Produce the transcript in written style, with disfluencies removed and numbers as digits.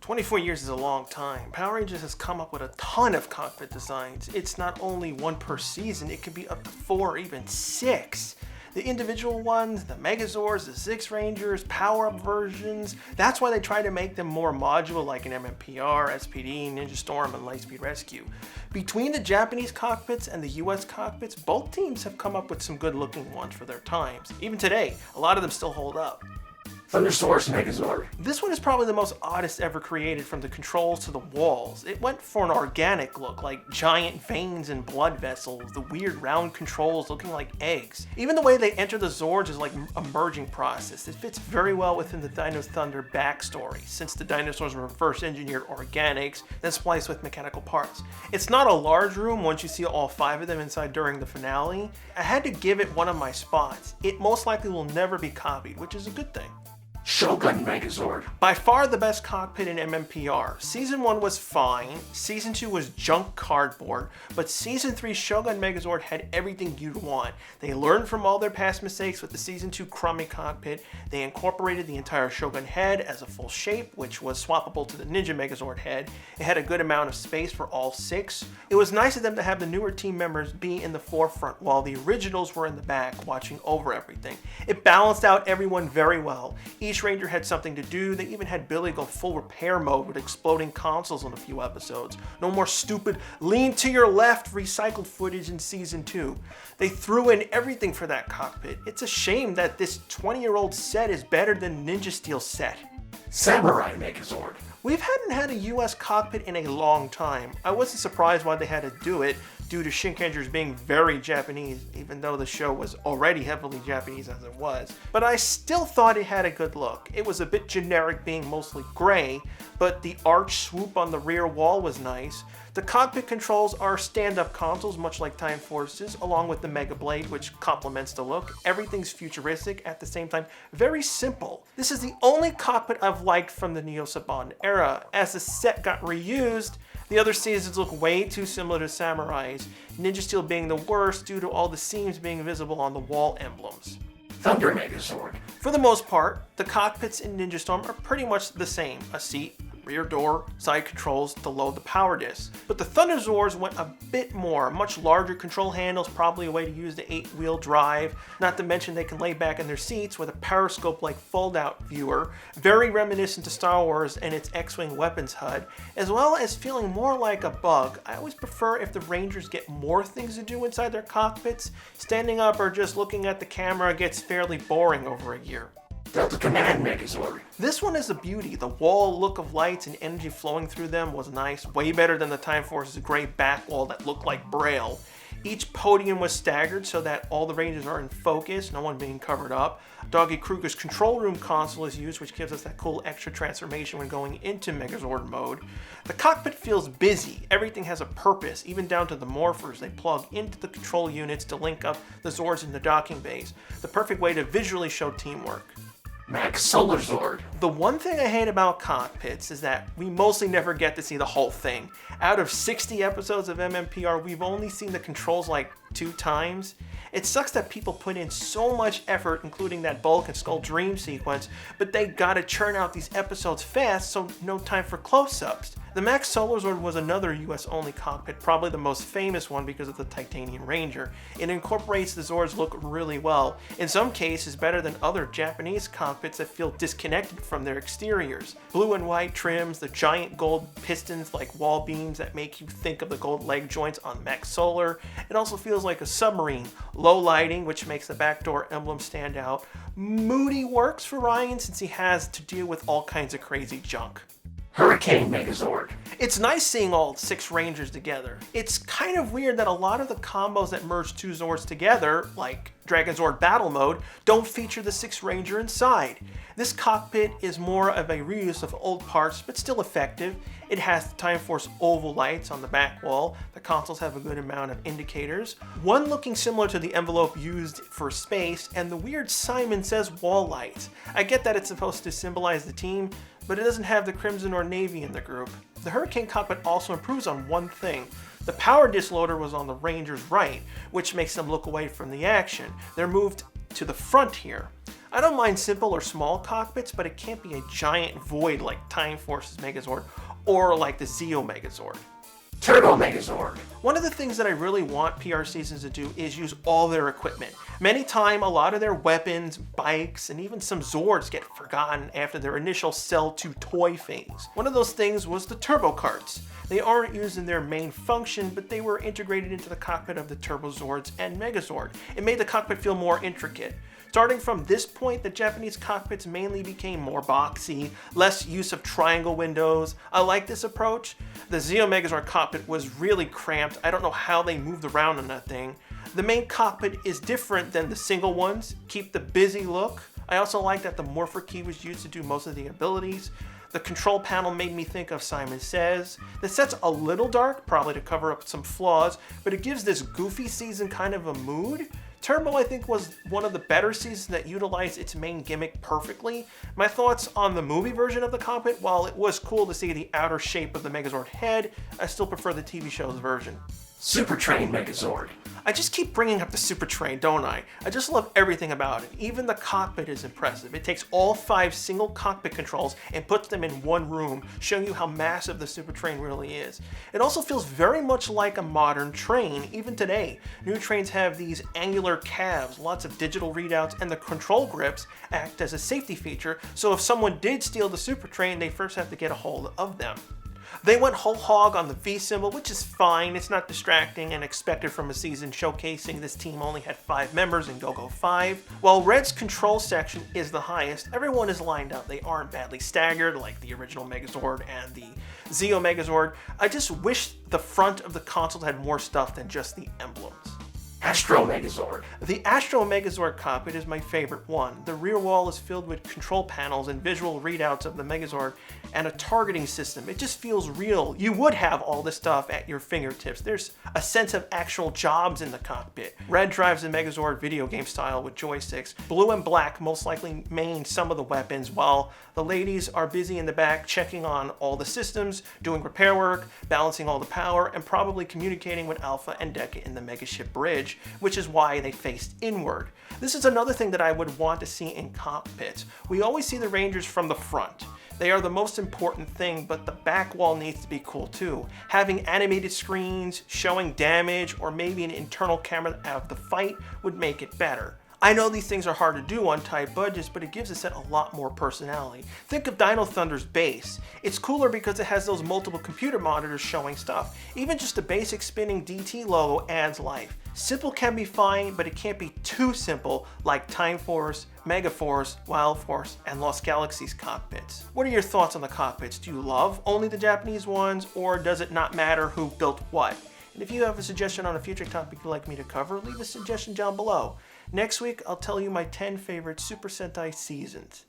24 years is a long time. Power Rangers has come up with a ton of cockpit designs. It's not only one per season, it could be up to 4 or even 6. The individual ones, the Megazords, the Six Rangers, power-up versions, that's why they try to make them more modular like an MMPR, SPD, Ninja Storm, and Lightspeed Rescue. Between the Japanese cockpits and the US cockpits, both teams have come up with some good-looking ones for their times. Even today, a lot of them still hold up. Thundersource Megazord. This one is probably the most oddest ever created, from the controls to the walls. It went for an organic look, like giant veins and blood vessels, the weird round controls looking like eggs. Even the way they enter the Zords is like a merging process. It fits very well within the Dino Thunder backstory, since the dinosaurs were first engineered organics, then spliced with mechanical parts. It's not a large room once you see all 5 of them inside during the finale. I had to give it one of my spots. It most likely will never be copied, which is a good thing. Shogun Megazord. By far the best cockpit in MMPR. Season 1 was fine, Season 2 was junk cardboard, but Season 3 Shogun Megazord had everything you'd want. They learned from all their past mistakes with the Season 2 crummy cockpit. They incorporated the entire Shogun head as a full shape, which was swappable to the Ninja Megazord head. It had a good amount of space for all 6. It was nice of them to have the newer team members be in the forefront while the originals were in the back watching over everything. It balanced out everyone very well. Each Ranger had something to do. They even had Billy go full repair mode with exploding consoles in a few episodes. No more stupid lean to your left recycled footage in Season 2. They threw in everything for that cockpit. It's a shame that this 20-year-old set is better than Ninja Steel's set. Samurai Megazord. We hadn't had a US cockpit in a long time. I wasn't surprised why they had to do it, due to Shinkangers being very Japanese, even though the show was already heavily Japanese as it was. But I still thought it had a good look. It was a bit generic, being mostly gray, but the arch swoop on the rear wall was nice. The cockpit controls are stand-up consoles, much like Time Force's, along with the Mega Blade, which complements the look. Everything's futuristic, at the same time very simple. This is the only cockpit I've liked from the Neo Saban era. As the set got reused, the other seasons look way too similar to Samurai's, Ninja Steel being the worst due to all the seams being visible on the wall emblems. Thunder Megazord. For the most part, the cockpits in Ninja Storm are pretty much the same. A seat, rear door, side controls to load the power disc. But the Thunderzords went a bit more, much larger control handles, probably a way to use the 8-wheel drive, not to mention they can lay back in their seats with a periscope-like fold-out viewer, very reminiscent to Star Wars and its X-Wing weapons HUD, as well as feeling more like a bug. I always prefer if the Rangers get more things to do inside their cockpits. Standing up or just looking at the camera gets fairly boring over a year. Delta Command Megazord. This one is a beauty. The wall look of lights and energy flowing through them was nice, way better than the Time Force's gray back wall that looked like Braille. Each podium was staggered so that all the Rangers are in focus, no one being covered up. Doggy Kruger's control room console is used, which gives us that cool extra transformation when going into Megazord mode. The cockpit feels busy. Everything has a purpose, even down to the morphers they plug into the control units to link up the Zords in the docking bays. The perfect way to visually show teamwork. MechaSolar Zord. The one thing I hate about cockpits is that we mostly never get to see the whole thing. Out of 60 episodes of MMPR, we've only seen the controls like 2 times. It sucks that people put in so much effort, including that Bulk and Skull dream sequence, but they gotta churn out these episodes fast, so no time for close-ups. The MechaSolar Zord was another US-only cockpit, probably the most famous one because of the Titanium Ranger. It incorporates the Zord's look really well, in some cases better than other Japanese cockpits that feel disconnected from their exteriors. Blue and white trims, the giant gold pistons like wall beams that make you think of the gold leg joints on MechaSolar. It also feels like a submarine. Low lighting, which makes the backdoor emblem stand out. Moody works for Ryan since he has to deal with all kinds of crazy junk. Hurricane Megazord. It's nice seeing all 6 Rangers together. It's kind of weird that a lot of the combos that merge 2 Zords together, like Dragon Zord Battle Mode, don't feature the 6 Ranger inside. This cockpit is more of a reuse of old parts, but still effective. It has the Time Force oval lights on the back wall. The consoles have a good amount of indicators. One looking similar to the envelope used for space, and the weird Simon Says wall lights. I get that it's supposed to symbolize the team, but it doesn't have the Crimson or Navy in the group. The Hurricane cockpit also improves on one thing. The power disc loader was on the Ranger's right, which makes them look away from the action. They're moved to the front here. I don't mind simple or small cockpits, but it can't be a giant void like Time Force's Megazord or like the Zeo Megazord. Turbo Megazord. One of the things that I really want PR Seasons to do is use all their equipment. Many times, a lot of their weapons, bikes, and even some Zords get forgotten after their initial sell to toy phase. One of those things was the turbo carts. They aren't used in their main function, but they were integrated into the cockpit of the Turbo Zords and Megazord. It made the cockpit feel more intricate. Starting from this point, the Japanese cockpits mainly became more boxy, less use of triangle windows. I like this approach. The Zeo Megazord cockpit was really cramped. I don't know how they moved around on that thing. The main cockpit is different than the single ones. Keep the busy look. I also like that the morpher key was used to do most of the abilities. The control panel made me think of Simon Says. The set's a little dark, probably to cover up some flaws, but it gives this goofy season kind of a mood. Turbo, I think, was one of the better seasons that utilized its main gimmick perfectly. My thoughts on the movie version of the cockpit, while it was cool to see the outer shape of the Megazord head, I still prefer the TV show's version. Super Train Megazord. I just keep bringing up the Super Train, don't I? I just love everything about it. Even the cockpit is impressive. It takes all 5 single cockpit controls and puts them in one room, showing you how massive the Super Train really is. It also feels very much like a modern train, even today. New trains have these angular calves, lots of digital readouts, and the control grips act as a safety feature, so if someone did steal the Super Train, they first have to get a hold of them. They went whole hog on the V symbol, which is fine. It's not distracting and expected from a season showcasing this team only had 5 members in Go-Go 5. While Red's control section is the highest, everyone is lined up. They aren't badly staggered like the original Megazord and the Zeo Megazord. I just wish the front of the console had more stuff than just the emblems. Astro Megazord. The Astro Megazord cockpit is my favorite one. The rear wall is filled with control panels and visual readouts of the Megazord and a targeting system. It just feels real. You would have all this stuff at your fingertips. There's a sense of actual jobs in the cockpit. Red drives the Megazord video game style with joysticks. Blue and black most likely main some of the weapons, while the ladies are busy in the back checking on all the systems, doing repair work, balancing all the power, and probably communicating with Alpha and Deca in the Megaship bridge, which is why they faced inward. This is another thing that I would want to see in cockpits. We always see the Rangers from the front. They are the most important thing, but the back wall needs to be cool too. Having animated screens, showing damage, or maybe an internal camera of the fight would make it better. I know these things are hard to do on tight budgets, but it gives the set a lot more personality. Think of Dino Thunder's base. It's cooler because it has those multiple computer monitors showing stuff. Even just a basic spinning DT logo adds life. Simple can be fine, but it can't be too simple like Time Force, Mega Force, Wild Force, and Lost Galaxies cockpits. What are your thoughts on the cockpits? Do you love only the Japanese ones, or does it not matter who built what? And if you have a suggestion on a future topic you'd like me to cover, leave a suggestion down below. Next week, I'll tell you my 10 favorite Super Sentai seasons.